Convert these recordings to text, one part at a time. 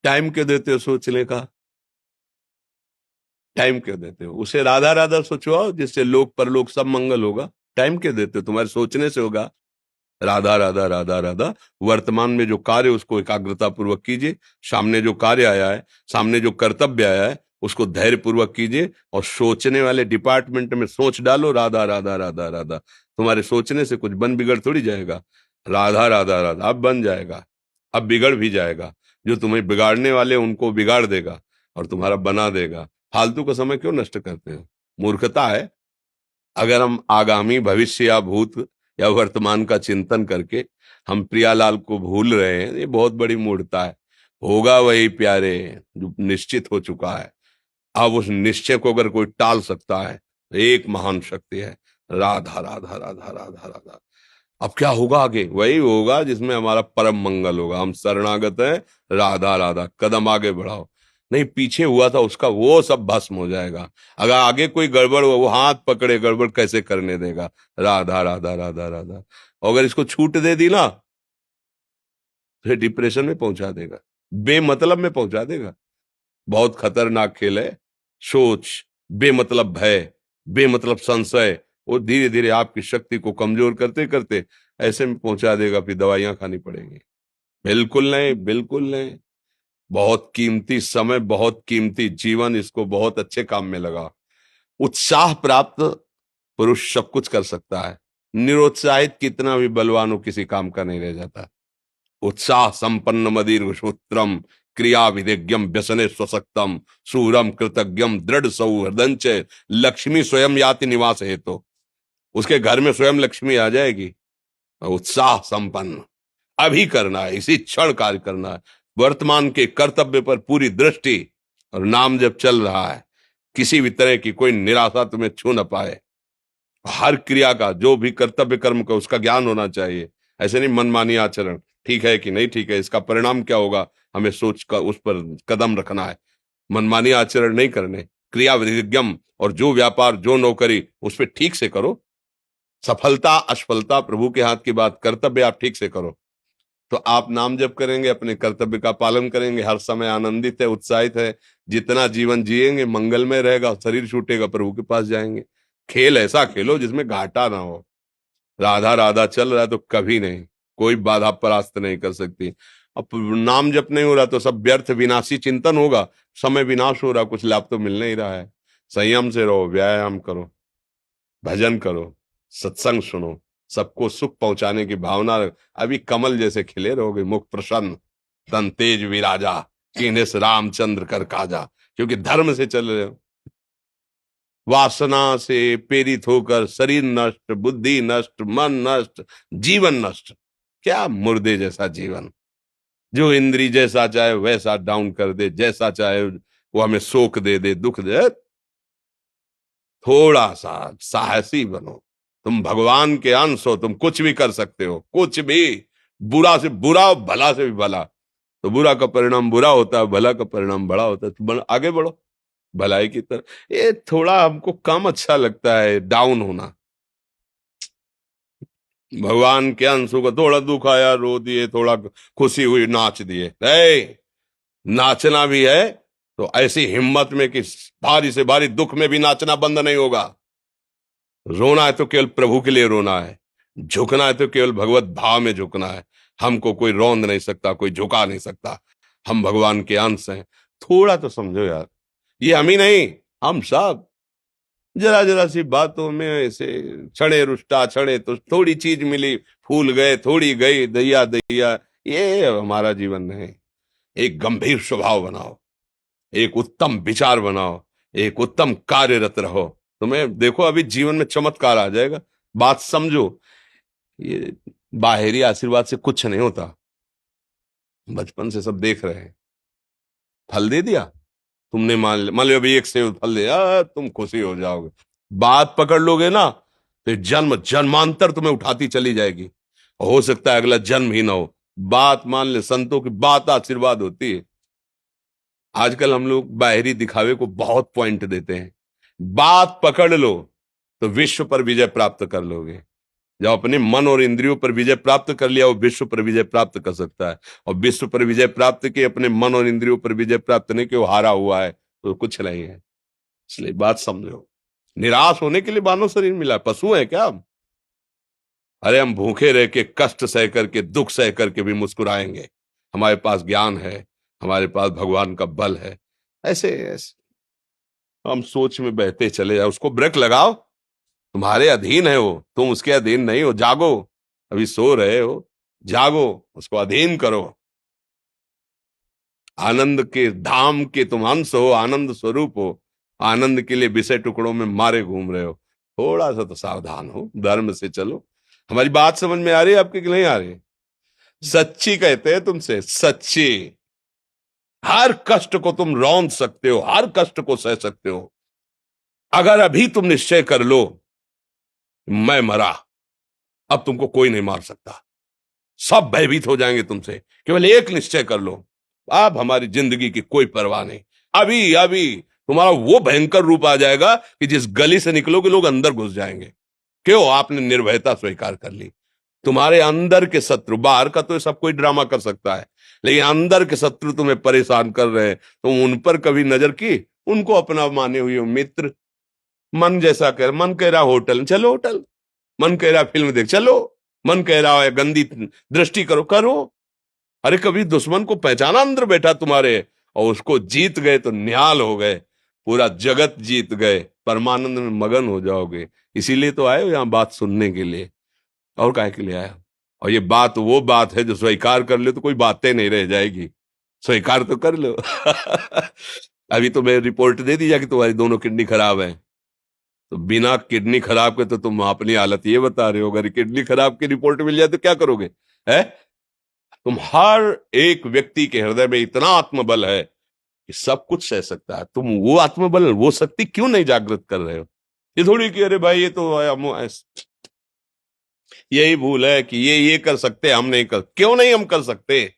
Time क्यों देते हो सोचने का? टाइम क्यों देते हो? उसे राधा राधा सोचवाओ, जिससे लोक परलोक सब मंगल होगा। टाइम क्यों देते हो? तुम्हारे सोचने से होगा। राधा राधा राधा राधा। वर्तमान में जो कार्य उसको एकाग्रता पूर्वक कीजिए। सामने जो कार्य आया है, सामने जो कर्तव्य आया है, उसको धैर्य पूर्वक कीजिए। और सोचने वाले डिपार्टमेंट में सोच डालो राधा राधा राधा राधा। तुम्हारे सोचने से कुछ बन बिगड़ थोड़ी जाएगा। राधा राधा राधा अब बन जाएगा। अब बिगड़ भी जाएगा। जो तुम्हें बिगाड़ने वाले उनको बिगाड़ देगा और तुम्हारा बना देगा। फालतू का समय क्यों नष्ट करते हो? मूर्खता है। अगर हम आगामी भविष्य या भूत या वर्तमान का चिंतन करके हम प्रियालाल को भूल रहे हैं, ये बहुत बड़ी मूर्खता है। होगा वही प्यारे जो निश्चित हो चुका है। अब उस निश्चय को अगर कोई टाल सकता है तो एक महान शक्ति है। राधा राधा राधा राधा राधा। अब क्या होगा आगे? वही होगा जिसमें हमारा परम मंगल होगा। हम शरणागत हैं। राधा राधा कदम आगे बढ़ाओ। नहीं, पीछे हुआ था उसका वो सब भस्म हो जाएगा। अगर आगे कोई गड़बड़ हो, वो हाथ पकड़े गड़बड़ कैसे करने देगा? राधा राधा राधा राधा। और अगर इसको छूट दे दी ना, तो डिप्रेशन में पहुंचा देगा। बेमतलब में पहुंचा देगा। बहुत खतरनाक खेल है। सोच, बेमतलब भय, बेमतलब संशय, वो धीरे धीरे आपकी शक्ति को कमजोर करते करते ऐसे में पहुंचा देगा, फिर दवाइयां खानी पड़ेंगी। बिल्कुल नहीं, बिल्कुल नहीं। बहुत कीमती समय, बहुत कीमती जीवन, इसको बहुत अच्छे काम में लगा। उत्साह प्राप्त पुरुष सब कुछ कर सकता है। निरुत्साहित कितना भी बलवान हो, किसी काम का नहीं रह जाता। उत्साह संपन्न मदीर्घ सूत्रम, क्रिया विधिज्ञम व्यसने स्वसक्तम, शूरम कृतज्ञम दृढ़ सौहृदंच, लक्ष्मी स्वयं याति निवास हेतु। उसके घर में स्वयं लक्ष्मी आ जाएगी। उत्साह संपन्न अभी करना है, इसी क्षण कार्य करना है। वर्तमान के कर्तव्य पर पूरी दृष्टि। और नाम जब चल रहा है, किसी भी तरह की कोई निराशा तुम्हें छू न पाए। हर क्रिया का, जो भी कर्तव्य कर्म का, उसका ज्ञान होना चाहिए। ऐसे नहीं मनमानी आचरण, ठीक है कि नहीं ठीक है, इसका परिणाम क्या होगा, हमें सोच का उस पर कदम रखना है। मनमानी आचरण नहीं करने। क्रिया विधिज्ञम, और जो व्यापार जो नौकरी उस पर ठीक से करो। सफलता असफलता प्रभु के हाथ की बात, कर्तव्य आप ठीक से करो। तो आप नाम जप करेंगे, अपने कर्तव्य का पालन करेंगे, हर समय आनंदित है, उत्साहित है। जितना जीवन जिएंगे मंगलमय रहेगा। शरीर छूटेगा, प्रभु के पास जाएंगे। खेल ऐसा खेलो जिसमें घाटा ना हो। राधा राधा चल रहा है तो कभी नहीं, कोई बाधा परास्त नहीं कर सकती। अब नाम जप नहीं हो रहा तो सब व्यर्थ विनाशी चिंतन होगा। समय विनाश हो रहा, कुछ लाभ तो मिल नहीं रहा है। संयम से रहो, व्यायाम करो, भजन करो, सत्संग सुनो, सबको सुख पहुंचाने की भावना अभी कमल जैसे खिले रहोगे, मुख प्रसन्न, तन तेज विराजा, कीन्हिस रामचंद्र कर काजा। क्योंकि धर्म से चल रहे हो। वासना से प्रेरित होकर शरीर नष्ट, बुद्धि नष्ट, मन नष्ट, जीवन नष्ट। क्या मुर्दे जैसा जीवन, जो इंद्री जैसा चाहे वैसा डाउन कर दे, जैसा चाहे वो हमें शोक दे दे, दुख दे। थोड़ा सा साहसी बनो। तुम भगवान के अंश हो, तुम कुछ भी कर सकते हो, कुछ भी। बुरा से बुरा, भला से भी भला। तो बुरा का परिणाम बुरा होता है, भला का परिणाम बड़ा होता है। तो आगे बढ़ो भलाई की तरफ। ये थोड़ा हमको कम अच्छा लगता है डाउन होना। भगवान के अंशों को थोड़ा दुख आया रो दिए, थोड़ा खुशी हुई नाच दिए। नाचना भी है तो ऐसी हिम्मत में कि भारी से भारी दुख में भी नाचना बंद नहीं होगा। रोना है तो केवल प्रभु के लिए रोना है। झुकना है तो केवल भगवत भाव में झुकना है। हमको कोई रौंद नहीं सकता, कोई झुका नहीं सकता। हम भगवान के अंश हैं। थोड़ा तो समझो यार। ये हम ही नहीं, हम सब। जरा जरा सी बातों में ऐसे क्षणे रुष्टा क्षणे तो थोड़ी चीज मिली, फूल गए, थोड़ी गई, दैया दैया। ये हमारा जीवन नहीं। एक गंभीर स्वभाव बनाओ, एक उत्तम विचार बनाओ, एक उत्तम कार्यरत रहो। तुम्हें देखो अभी जीवन में चमत्कार आ जाएगा। बात समझो। ये बाहरी आशीर्वाद से कुछ नहीं होता। बचपन से सब देख रहे हैं। फल दे दिया तुमने, मान लो अभी एक सेब फल दिया, तुम खुशी हो जाओगे। बात पकड़ लोगे ना, तो जन्म जन्मांतर तुम्हें उठाती चली जाएगी। हो सकता है अगला जन्म ही ना हो। बात मान ले, संतों की बात आशीर्वाद होती है। आजकल हम लोग बाहरी दिखावे को बहुत पॉइंट देते हैं। बात पकड़ लो तो विश्व पर विजय प्राप्त कर लोगे। जब अपने मन और इंद्रियों पर विजय प्राप्त कर लिया, वो विश्व पर विजय प्राप्त कर सकता है। और विश्व पर विजय प्राप्त के अपने मन और इंद्रियों पर विजय प्राप्त नहीं कि वो हारा हुआ है, तो कुछ नहीं है। इसलिए बात समझो, निराश होने के लिए मानव शरीर मिला, पशु है क्या हम? अरे हम भूखे रह के, कष्ट सह करके, दुख सह करके भी मुस्कुराएंगे। हमारे पास ज्ञान है, हमारे पास भगवान का बल है। ऐसे ऐसे हम सोच में बहते चले जाओ, उसको ब्रेक लगाओ। तुम्हारे अधीन है वो, तुम उसके अधीन नहीं हो। जागो, अभी सो रहे हो, जागो, उसको अधीन करो। आनंद के धाम के तुम अंश हो, आनंद स्वरूप हो। आनंद के लिए विषय टुकड़ों में मारे घूम रहे हो। थोड़ा सा तो सावधान हो, धर्म से चलो। हमारी बात समझ में आ रही है आपकी कि नहीं आ रही? सच्ची कहते हैं तुमसे, सच्ची। हर कष्ट को तुम रौंद सकते हो, हर कष्ट को सह सकते हो, अगर अभी तुम निश्चय कर लो मैं मरा, अब तुमको कोई नहीं मार सकता। सब भयभीत हो जाएंगे तुमसे। केवल एक निश्चय कर लो, अब हमारी जिंदगी की कोई परवाह नहीं। अभी अभी तुम्हारा वो भयंकर रूप आ जाएगा कि जिस गली से निकलोगे लोग अंदर घुस जाएंगे। क्यों? आपने निर्भयता स्वीकार कर ली। तुम्हारे अंदर के शत्रु, बाहर का तो सब कोई ड्रामा कर सकता है, लेकिन अंदर के शत्रु तुम्हें परेशान कर रहे हैं, तुम उन पर कभी नजर की? उनको अपना माने हुए हो मित्र। मन जैसा कर, मन कह रहा होटल चलो होटल, मन कह रहा फिल्म देख चलो, मन कह रहा है गंदी दृष्टि करो करो। अरे कभी दुश्मन को पहचाना अंदर बैठा तुम्हारे, और उसको जीत गए तो निहाल हो गए, पूरा जगत जीत गए, परमानंद में मगन हो जाओगे। इसीलिए तो आए हो यहाँ बात सुनने के लिए, और काहे के लिए आए हो? और ये बात वो बात है जो स्वीकार कर ले तो कोई बातें नहीं रह जाएगी। स्वीकार तो कर लो। अभी तो मैं रिपोर्ट दे दी जाके तुम्हारी दोनों किडनी खराब है, तो बिना किडनी खराब के तो तुम अपनी हालत ये बता रहे हो, अगर किडनी खराब की रिपोर्ट मिल जाए तो क्या करोगे? है? तुम हर एक व्यक्ति के हृदय में इतना आत्मबल है कि सब कुछ सह सकता है। तुम वो आत्मबल, वो शक्ति क्यों नहीं जागृत कर रहे हो? ये थोड़ी कि अरे भाई ये तो यही भूल है कि ये कर सकते, हम नहीं कर। क्यों नहीं हम कर सकते?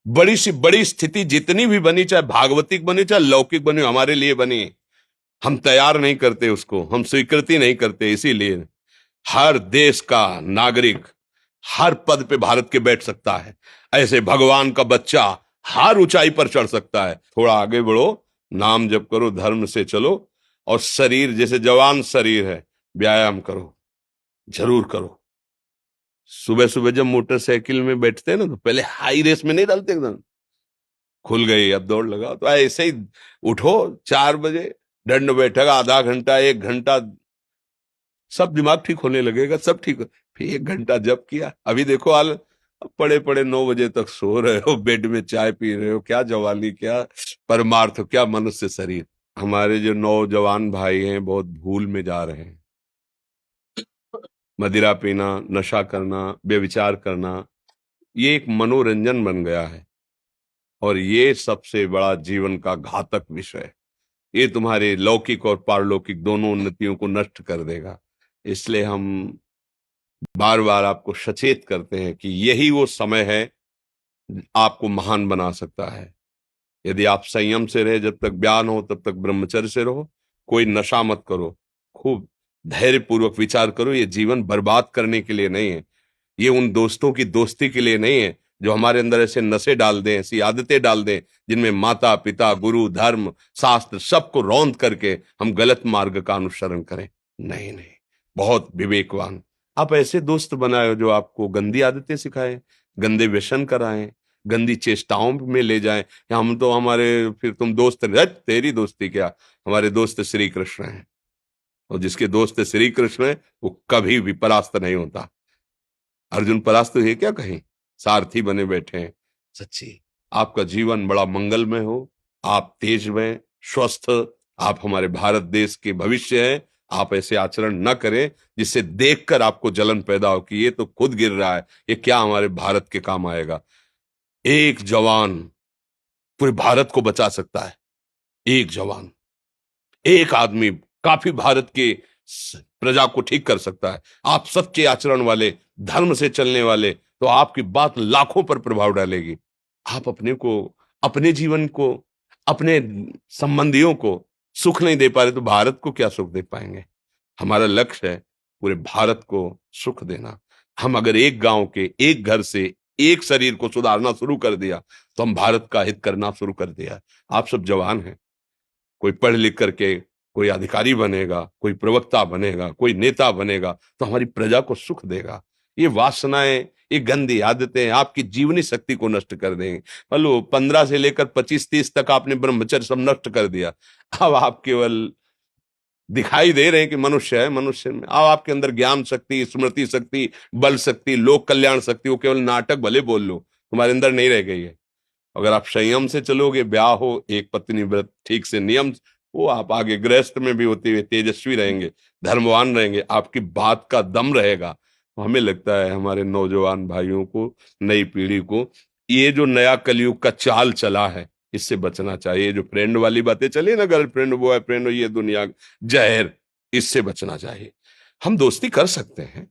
बड़ी सी बड़ी स्थिति जितनी भी बनी, चाहे भागवतिक बनी चाहे लौकिक बनी, हमारे लिए बनी, हम तैयार नहीं करते उसको, हम स्वीकृति नहीं करते। इसीलिए हर देश का नागरिक हर पद पे भारत के बैठ सकता है, ऐसे भगवान का बच्चा हर ऊंचाई पर चढ़ सकता है। थोड़ा आगे बढ़ो, नाम जप करो, धर्म से चलो, और शरीर जैसे जवान शरीर है, व्यायाम करो, जरूर करो। सुबह सुबह जब मोटरसाइकिल में बैठते हैं ना, तो पहले हाई रेस में नहीं डालते, एकदम खुल गई अब दौड़ लगाओ, तो ऐसे ही उठो 4 बजे, दंड बैठक आधा घंटा 1 घंटा, सब दिमाग ठीक होने लगेगा, सब ठीक फिर 1 घंटा जब किया, अभी देखो हाल, पड़े पड़े 9 बजे तक सो रहे हो, बेड में चाय पी रहे हो। क्या जवानी, क्या परमार्थ, क्या मनुष्य शरीर। हमारे जो नौजवान भाई हैं बहुत भूल में जा रहे हैं। मदिरा पीना, नशा करना, व्यभिचार करना, ये एक मनोरंजन बन गया है, और ये सबसे बड़ा जीवन का घातक विषय है। ये तुम्हारे लौकिक और पारलौकिक दोनों उन्नतियों को नष्ट कर देगा। इसलिए हम बार बार आपको सचेत करते हैं कि यही वो समय है आपको महान बना सकता है। यदि आप संयम से रहे, जब तक ज्ञान हो तब तक ब्रह्मचर्य से रहो, कोई नशा मत करो, खूब धैर्य पूर्वक विचार करो। ये जीवन बर्बाद करने के लिए नहीं है, ये उन दोस्तों की दोस्ती के लिए नहीं है जो हमारे अंदर ऐसे नशे डाल दें, ऐसी आदतें डाल दें जिनमें माता पिता गुरु धर्म शास्त्र सबको रौंद करके हम गलत मार्ग का अनुसरण करें। नहीं नहीं, बहुत विवेकवान। आप ऐसे दोस्त बनाए जो आपको गंदी आदतें सिखाएं, गंदे व्यसन कराएं, गंदी चेष्टाओं में ले जाएं। या हम तो हमारे, फिर तुम दोस्त नहीं, तेरी दोस्ती क्या, हमारे दोस्त श्री कृष्ण हैं, और जिसके दोस्त श्री कृष्ण है वो कभी भी परास्त नहीं होता। अर्जुन परास्त हुए क्या कहीं? सारथी बने बैठे हैं। सच्ची आपका जीवन बड़ा मंगलमय हो, आप तेज में स्वस्थ, आप हमारे भारत देश के भविष्य हैं। आप ऐसे आचरण न करें जिससे देखकर आपको जलन पैदा हो कि ये तो खुद गिर रहा है, ये क्या हमारे भारत के काम आएगा। एक जवान पूरे भारत को बचा सकता है, एक जवान, एक आदमी काफी भारत के प्रजा को ठीक कर सकता है। आप सच्चे आचरण वाले, धर्म से चलने वाले, तो आपकी बात लाखों पर प्रभाव डालेगी। आप अपने को, अपने जीवन को, अपने संबंधियों को सुख नहीं दे पा रहे तो भारत को क्या सुख दे पाएंगे? हमारा लक्ष्य है पूरे भारत को सुख देना। हम अगर एक गांव के एक घर से एक शरीर को सुधारना शुरू कर दिया तो हम भारत का हित करना शुरू कर दिया। आप सब जवान हैं, कोई पढ़ लिख करके कोई अधिकारी बनेगा, कोई प्रवक्ता बनेगा, कोई नेता बनेगा तो हमारी प्रजा को सुख देगा। ये वासनाएं, ये गंदी आदतें आपकी जीवनी शक्ति को नष्ट कर देंगे। मान लो 15 से लेकर 25-30 तक आपने ब्रह्मचर्य सब नष्ट कर दिया, अब आप केवल दिखाई दे रहे हैं कि मनुष्य है, मनुष्य में अब आपके अंदर ज्ञान शक्ति, स्मृति शक्ति, बल शक्ति, लोक कल्याण शक्ति, वो केवल नाटक भले बोल लो, तुम्हारे अंदर नहीं रह गई है। अगर आप संयम से चलोगे, ब्याह हो, एक पत्नी व्रत ठीक से नियम, वो आप आगे गृहस्थ में भी होते हुए तेजस्वी रहेंगे, धर्मवान रहेंगे, आपकी बात का दम रहेगा। तो हमें लगता है हमारे नौजवान भाइयों को, नई पीढ़ी को, ये जो नया कलयुग का चाल चला है इससे बचना चाहिए। जो फ्रेंड वाली बातें चली ना, गर्लफ्रेंड बॉयफ्रेंड, ये दुनिया जहर, इससे बचना चाहिए। हम दोस्ती कर सकते हैं,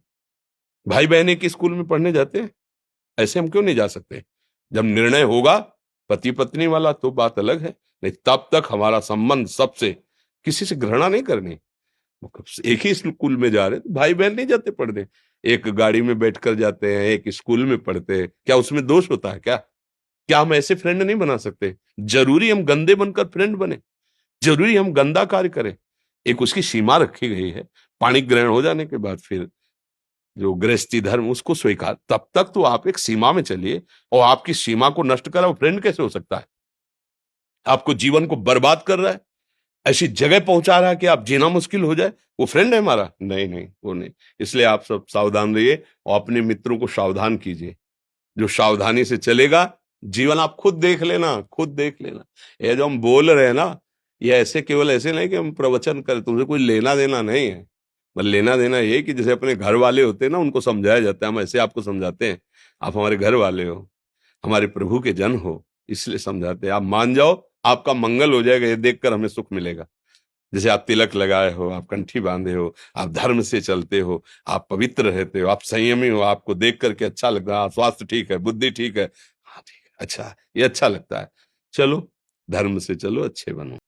भाई बहन एक स्कूल में पढ़ने जाते हैं, ऐसे हम क्यों नहीं जा सकते? जब निर्णय होगा पति पत्नी वाला तो बात अलग है, नहीं तब तक हमारा संबंध सबसे, किसी से घृणा नहीं करनी। एक ही स्कूल में जा रहे तो भाई बहन नहीं जाते पढ़ने, एक गाड़ी में बैठकर जाते हैं, एक स्कूल में पढ़ते हैं, क्या उसमें दोष होता है? क्या क्या हम ऐसे फ्रेंड नहीं बना सकते? जरूरी हम गंदे बनकर फ्रेंड बने? जरूरी हम गंदा कार्य करें? एक उसकी सीमा रखी गई है, पाणी ग्रहण हो जाने के बाद फिर जो गृहस्थी धर्म उसको स्वीकार, तब तक तो आप एक सीमा में चलिए। और आपकी सीमा को नष्ट करा वो फ्रेंड कैसे हो सकता है? आपको जीवन को बर्बाद कर रहा है, ऐसी जगह पहुंचा रहा है कि आप जीना मुश्किल हो जाए, वो फ्रेंड है हमारा? नहीं नहीं, वो नहीं। इसलिए आप सब सावधान रहिए और अपने मित्रों को सावधान कीजिए। जो सावधानी से चलेगा, जीवन आप खुद देख लेना, खुद देख लेना। ये जो हम बोल रहे हैं ना, ये ऐसे केवल ऐसे नहीं कि हम प्रवचन करें, तुमसे कोई लेना देना नहीं है। बस लेना देना ये कि जैसे अपने घर वाले होते हैं ना, उनको समझाया जाता है, हम ऐसे आपको समझाते हैं। आप हमारे घर वाले हो, हमारे प्रभु के जन हो, इसलिए समझाते हैं। आप मान जाओ, आपका मंगल हो जाएगा, ये देखकर हमें सुख मिलेगा। जैसे आप तिलक लगाए हो, आप कंठी बांधे हो, आप धर्म से चलते हो, आप पवित्र रहते हो, आप संयमी हो, आपको देख करके अच्छा लग रहा है, स्वास्थ्य ठीक है, बुद्धि ठीक है, हाँ ठीक है, अच्छा, ये अच्छा लगता है। चलो, धर्म से चलो, अच्छे बनो।